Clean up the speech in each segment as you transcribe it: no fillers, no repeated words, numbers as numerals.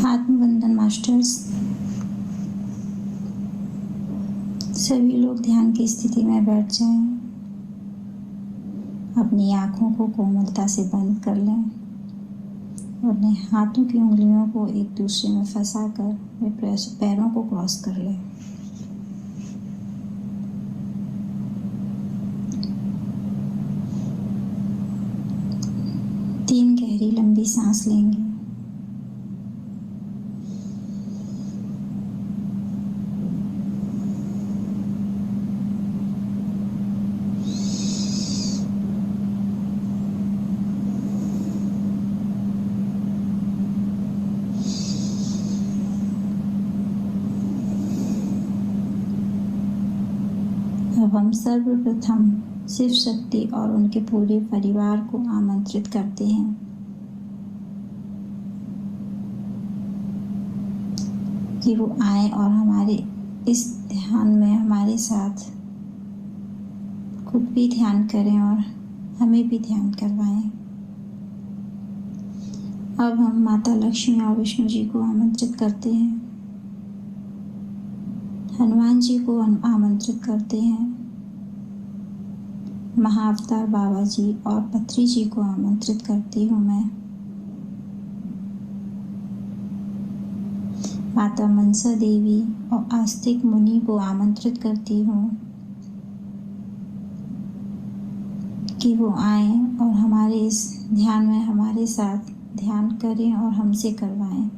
आत्मबंधन masters. सभी लोग ध्यान की स्थिति में बैठ जाएं। अपनी आँखों को कोमलता से बंद कर लें और अपने हाथों की उंगलियों को एक दूसरे में फंसाकर वे पैरों को क्रॉस कर लें। तीन गहरी लंबी सांस लेंगे। अब हम सर्वप्रथम शिव शक्ति और उनके पूरे परिवार को आमंत्रित करते हैं कि वो आए और हमारे इस ध्यान में हमारे साथ खुद भी ध्यान करें और हमें भी ध्यान करवाएं। अब हम माता लक्ष्मी और विष्णु जी को आमंत्रित करते हैं, हनुमान जी को आमंत्रित करते हैं, महाअवतार बाबा जी और पत्री जी को आमंत्रित करती हूँ मैं। माता मनसा देवी और आस्तिक मुनि को आमंत्रित करती हूँ कि वो आएं और हमारे इस ध्यान में हमारे साथ ध्यान करें और हमसे करवाएं।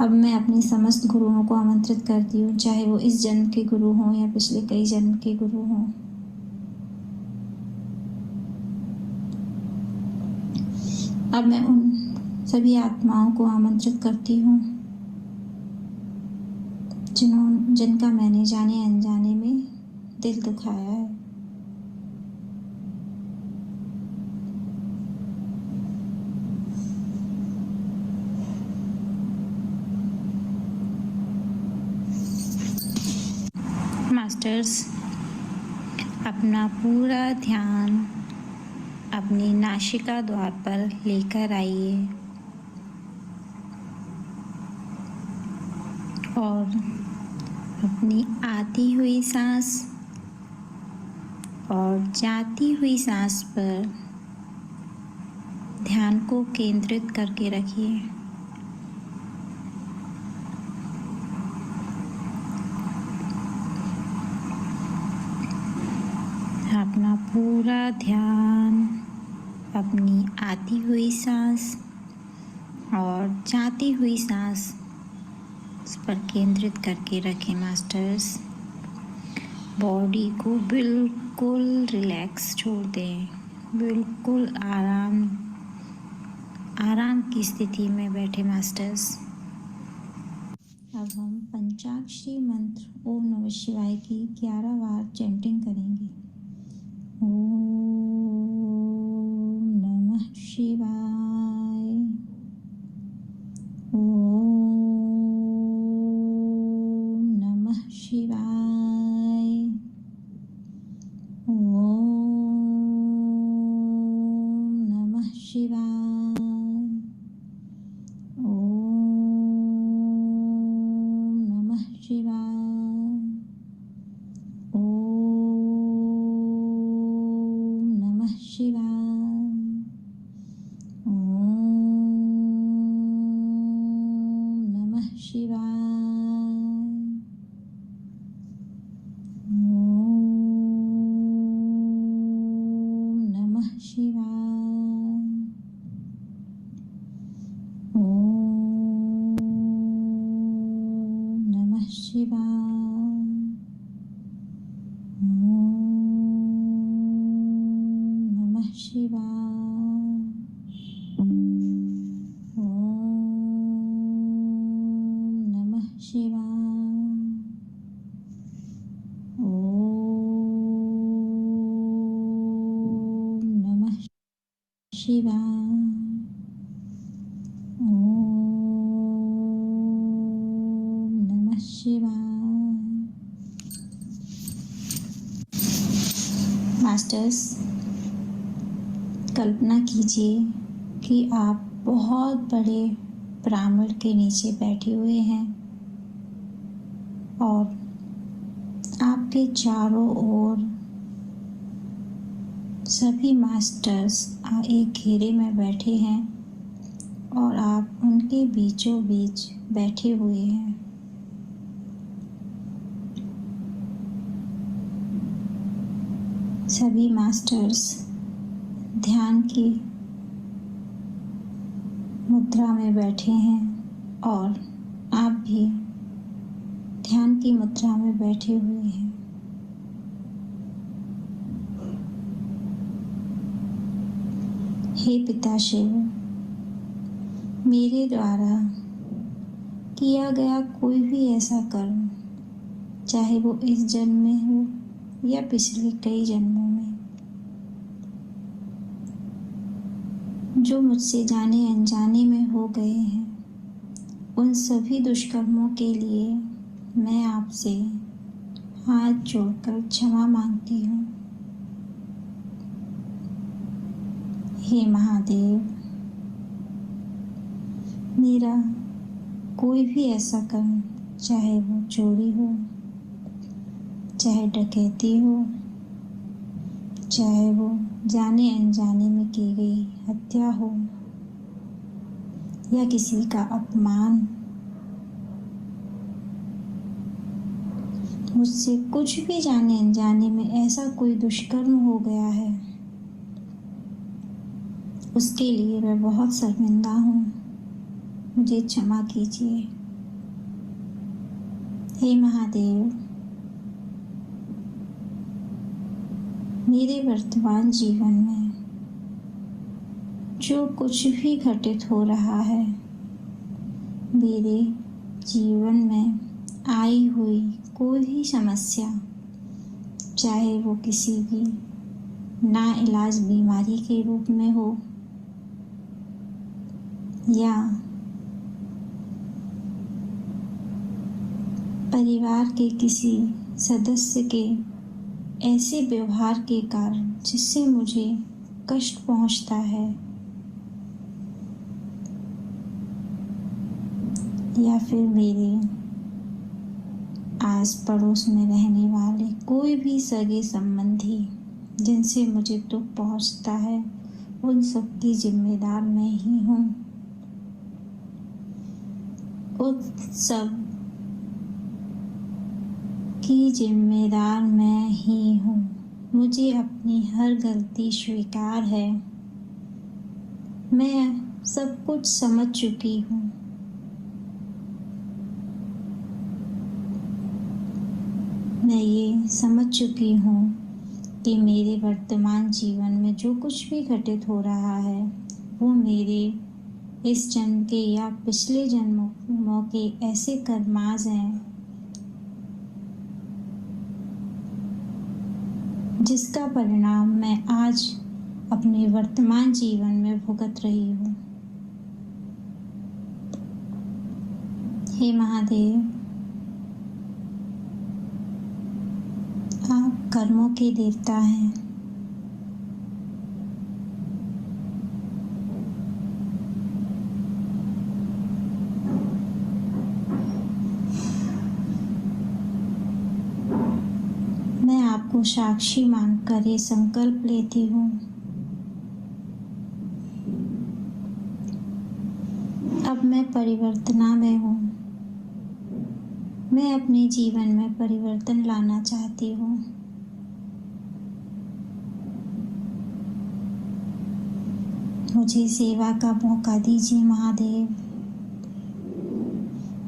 अब मैं अपने समस्त गुरुओं को आमंत्रित करती हूँ, चाहे वो इस जन्म के गुरु हों या पिछले कई जन्म के गुरु हों। अब मैं उन सभी आत्माओं को आमंत्रित करती हूँ जिनका मैंने जाने अनजाने में दिल दुखाया है। मास्टर्स, अपना पूरा ध्यान अपनी नासिका द्वार पर लेकर आइए और अपनी आती हुई सांस और जाती हुई सांस पर ध्यान को केंद्रित करके रखिए। अपना पूरा ध्यान अपनी आती हुई सांस और जाती हुई सांस पर केंद्रित करके रखें मास्टर्स। बॉडी को बिल्कुल रिलैक्स छोड़ दें, बिल्कुल आराम की स्थिति में बैठे मास्टर्स। अब हम पंचाक्षरी मंत्र ओम नमः शिवाय की 11 बार चैंटिंग करेंगे। ओम नमः शिवाय, ओम नमः शिवाय, ओम नमः शिवाय, ओम नमः शिवाय, ओम नमः शिवाय, ओम नमः शिवाय, ओम नमः शिवाय, ओम नमः शिवाय, ओम नमः शिवाय, ओम नमः शिवाय, ओम नमः शिवाय, ओम नमः शिवाय। मास्टर्स, कल्पना कीजिए कि आप बहुत बड़े पिरामिड के नीचे बैठे हुए हैं और आपके चारों ओर सभी मास्टर्स एक घेरे में बैठे हैं और आप उनके बीचों बीच बैठे हुए हैं। सभी मास्टर्स ध्यान की मुद्रा में बैठे हैं और आप भी ध्यान की मुद्रा में बैठे हुए हैं। हे पिता शिव, मेरे द्वारा किया गया कोई भी ऐसा कर्म, चाहे वो इस जन्म में हो या पिछले कई जन्मों में, जो मुझसे जाने अनजाने में हो गए हैं, उन सभी दुष्कर्मों के लिए मैं आपसे हाथ जोड़कर क्षमा मांगती हूँ। हे महादेव, मेरा कोई भी ऐसा कर्म, चाहे वो चोरी हो, चाहे डकैती हो, चाहे वो जाने अनजाने में की गई हत्या हो या किसी का अपमान, मुझसे कुछ भी जाने अनजाने में ऐसा कोई दुष्कर्म हो गया है, उसके लिए मैं बहुत शर्मिंदा हूँ। मुझे क्षमा कीजिए। हे महादेव, मेरे वर्तमान जीवन में जो कुछ भी घटित हो रहा है, मेरे जीवन में आई हुई कोई भी समस्या, चाहे वो किसी की नाइलाज बीमारी के रूप में हो या परिवार के किसी सदस्य के ऐसे व्यवहार के कारण जिससे मुझे कष्ट पहुंचता है, या फिर मेरे आस पड़ोस में रहने वाले कोई भी सगे संबंधी जिनसे मुझे दुख पहुंचता है, उन सब की जिम्मेदार मैं ही हूँ। उन सब की जिम्मेदार मैं ही हूँ। मुझे अपनी हर गलती स्वीकार है। मैं सब कुछ समझ चुकी हूँ। मैं ये समझ चुकी हूँ कि मेरे वर्तमान जीवन में जो कुछ भी घटित हो रहा है, वो मेरे इस जन्म के या पिछले जन्मों के ऐसे कर्माज हैं जिसका परिणाम मैं आज अपने वर्तमान जीवन में भुगत रही हूँ। हे महादेव, आप कर्मों के देवता हैं। मैं आपको साक्षी मानकर ये संकल्प लेती हूँ, अब मैं परिवर्तना में हूँ। मैं अपने जीवन में परिवर्तन लाना चाहती हूँ। मुझे सेवा का मौका दीजिए महादेव।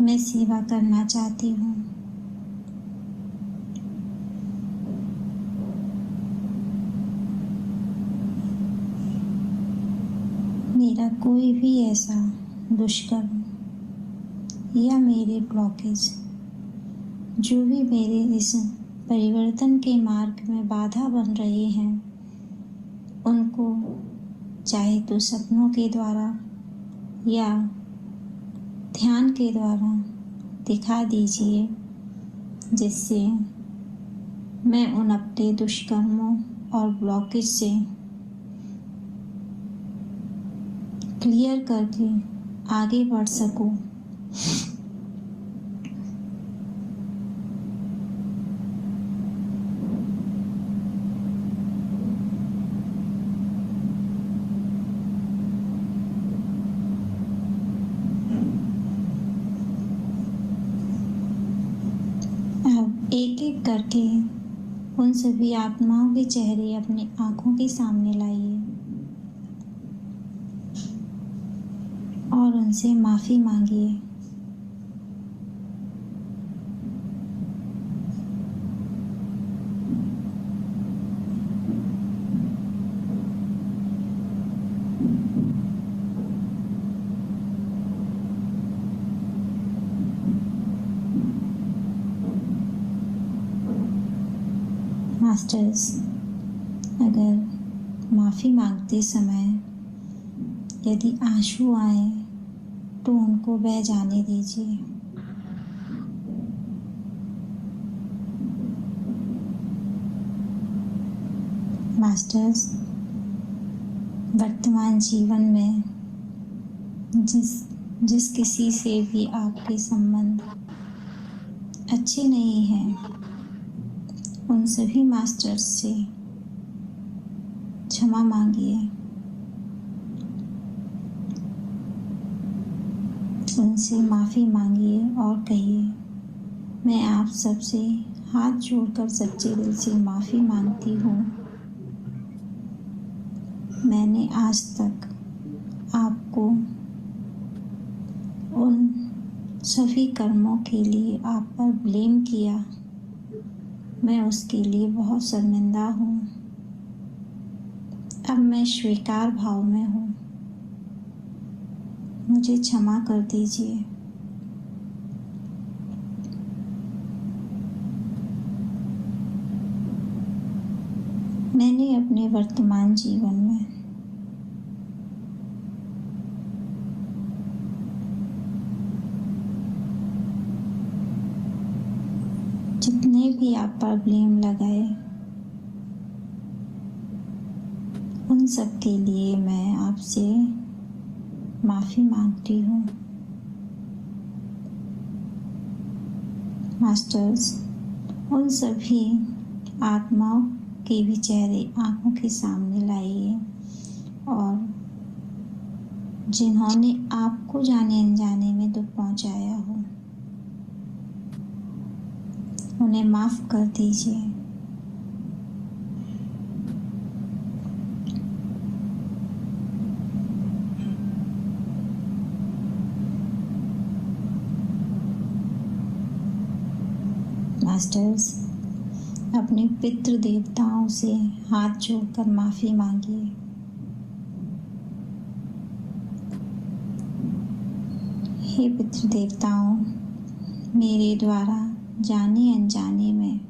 मैं सेवा करना चाहती हूँ। मेरा कोई भी ऐसा दुष्कर्म या मेरे ब्लॉकेज जो भी मेरे इस परिवर्तन के मार्ग में बाधा बन रहे हैं, उनको चाहे तो सपनों के द्वारा या ध्यान के द्वारा दिखा दीजिए, जिससे मैं उन अपने दुष्कर्मों और ब्लॉकेज से क्लियर करके आगे बढ़ सकूं। अब एक एक करके उन सभी आत्माओं के चेहरे अपनी आंखों के सामने लाइए और उनसे माफ़ी मांगिए। मास्टर्स, अगर माफ़ी मांगते समय यदि आंसू आए तो उनको बह जाने दीजिए। मास्टर्स, वर्तमान जीवन में जिस किसी से भी आपके संबंध अच्छे नहीं हैं, उन सभी मास्टर्स से क्षमा मांगिए। उनसे माफ़ी मांगिए और कहिए, मैं आप सबसे हाथ जोड़कर सच्चे दिल से माफ़ी मांगती हूँ। मैंने आज तक आपको उन सभी कर्मों के लिए आप पर ब्लेम किया। मैं उसके लिए बहुत शर्मिंदा हूँ। अब मैं स्वीकार भाव में हूँ। मुझे क्षमा कर दीजिए। मैंने अपने वर्तमान जीवन में जितने भी आप पर ब्लेम लगाए, उन सब के लिए मैं आपसे माफ़ी मांगती हूँ। मास्टर्स, उन सभी आत्माओं के भी चेहरे आंखों के सामने लाइए और जिन्होंने आपको जाने अनजाने में दुख पहुंचाया हो, उन्हें माफ़ कर दीजिए। मास्टर्स, अपने पितृ देवताओं से हाथ जोड़कर माफ़ी मांगिए। हे पितृ देवताओं, मेरे द्वारा जाने अनजाने में,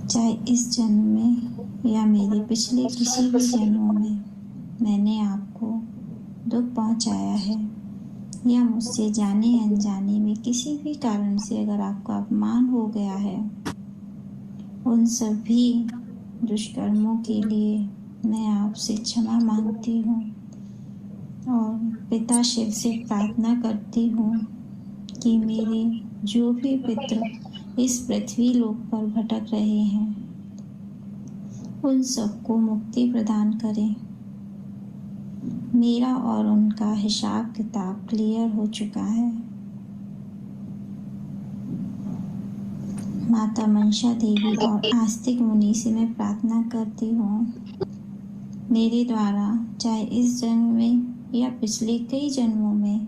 चाहे इस जन्म में या मेरे पिछले किसी भी जन्मों में मैंने आपको दुख पहुंचाया है या मुझसे जाने अनजाने में किसी भी कारण से अगर आपका अपमान हो गया है, उन सभी दुष्कर्मों के लिए मैं आपसे क्षमा मांगती हूँ और पिता शिव से प्रार्थना करती हूँ कि मेरे जो भी पितृ इस पृथ्वी लोक पर भटक रहे हैं, उन सबको मुक्ति प्रदान करें। मेरा और उनका हिसाब किताब क्लियर हो चुका है। माता मनसा देवी और आस्तिक मुनि से मैं प्रार्थना करती हूँ, मेरे द्वारा चाहे इस जन्म में या पिछले कई जन्मों में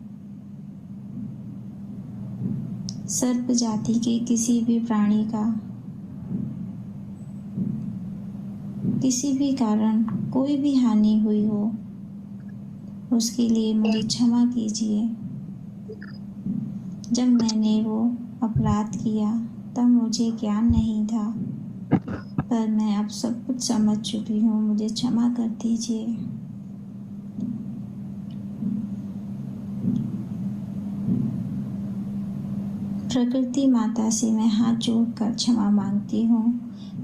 सर्प जाति के किसी भी प्राणी का किसी भी कारण कोई भी हानि हुई हो, उसके लिए मुझे क्षमा कीजिए। जब मैंने वो अपराध किया तब मुझे ज्ञान नहीं था, पर मैं अब सब कुछ समझ चुकी हूँ। मुझे क्षमा कर दीजिए। प्रकृति माता से मैं हाथ जोड़कर क्षमा मांगती हूँ।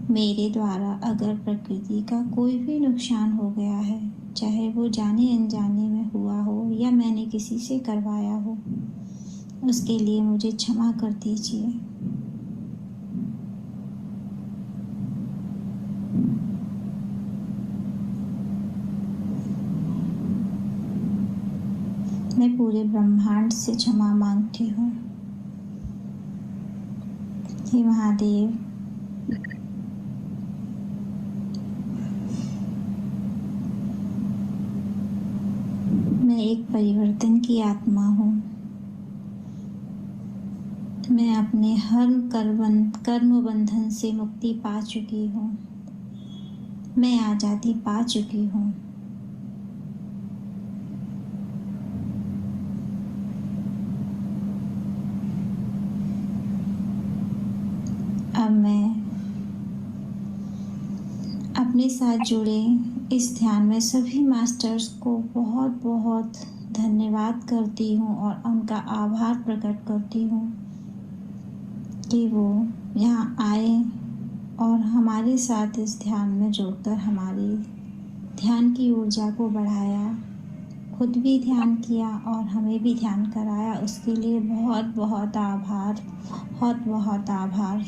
मेरे द्वारा अगर प्रकृति का कोई भी नुकसान हो गया है, चाहे वो जाने अनजाने में हुआ हो या मैंने किसी से करवाया हो, उसके लिए मुझे क्षमा कर दीजिए। मैं पूरे ब्रह्मांड से क्षमा मांगती हूँ। हे महादेव, मैं एक परिवर्तन की आत्मा हूँ। मैं अपने हर कर्म बंधन से मुक्ति पा चुकी हूँ। मैं आज़ादी पा चुकी हूँ। अब मैं अपने साथ जुड़े इस ध्यान में सभी मास्टर्स को बहुत बहुत धन्यवाद करती हूँ और उनका आभार प्रकट करती हूँ कि वो यहाँ आए और हमारे साथ इस ध्यान में जुड़कर हमारी ध्यान की ऊर्जा को बढ़ाया, खुद भी ध्यान किया और हमें भी ध्यान कराया। उसके लिए बहुत बहुत आभार, बहुत बहुत आभार।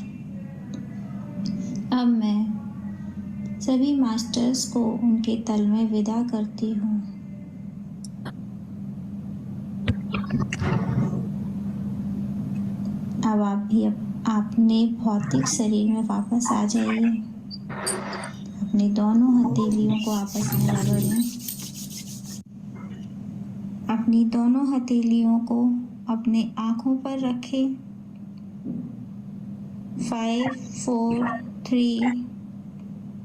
अब मैं सभी मास्टर्स को उनके तल में विदा करती हूँ। अब आप भी अपने भौतिक शरीर में वापस आ जाइए। अपनी दोनों हथेलियों को आपस में रगड़ें। अपनी दोनों हथेलियों को अपने आँखों पर रखें। 5 4 3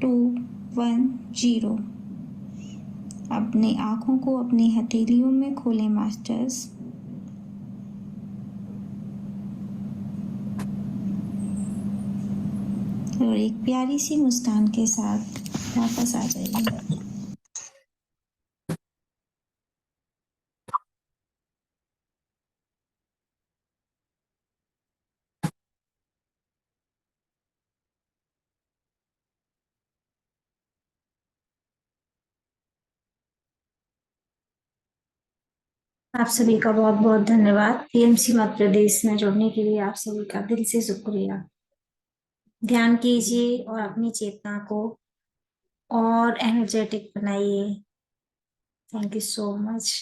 2 1 0। अपनी आँखों को अपनी हथेलियों में खोलें मास्टर्स। और एक प्यारी सी मुस्कान के साथ वापस आ जाइए। आप सभी का बहुत बहुत धन्यवाद। टीएमसी मध्य प्रदेश में जुड़ने के लिए आप सभी का दिल से शुक्रिया। ध्यान कीजिए और अपनी चेतना को और एनर्जेटिक बनाइए। Thank you so much.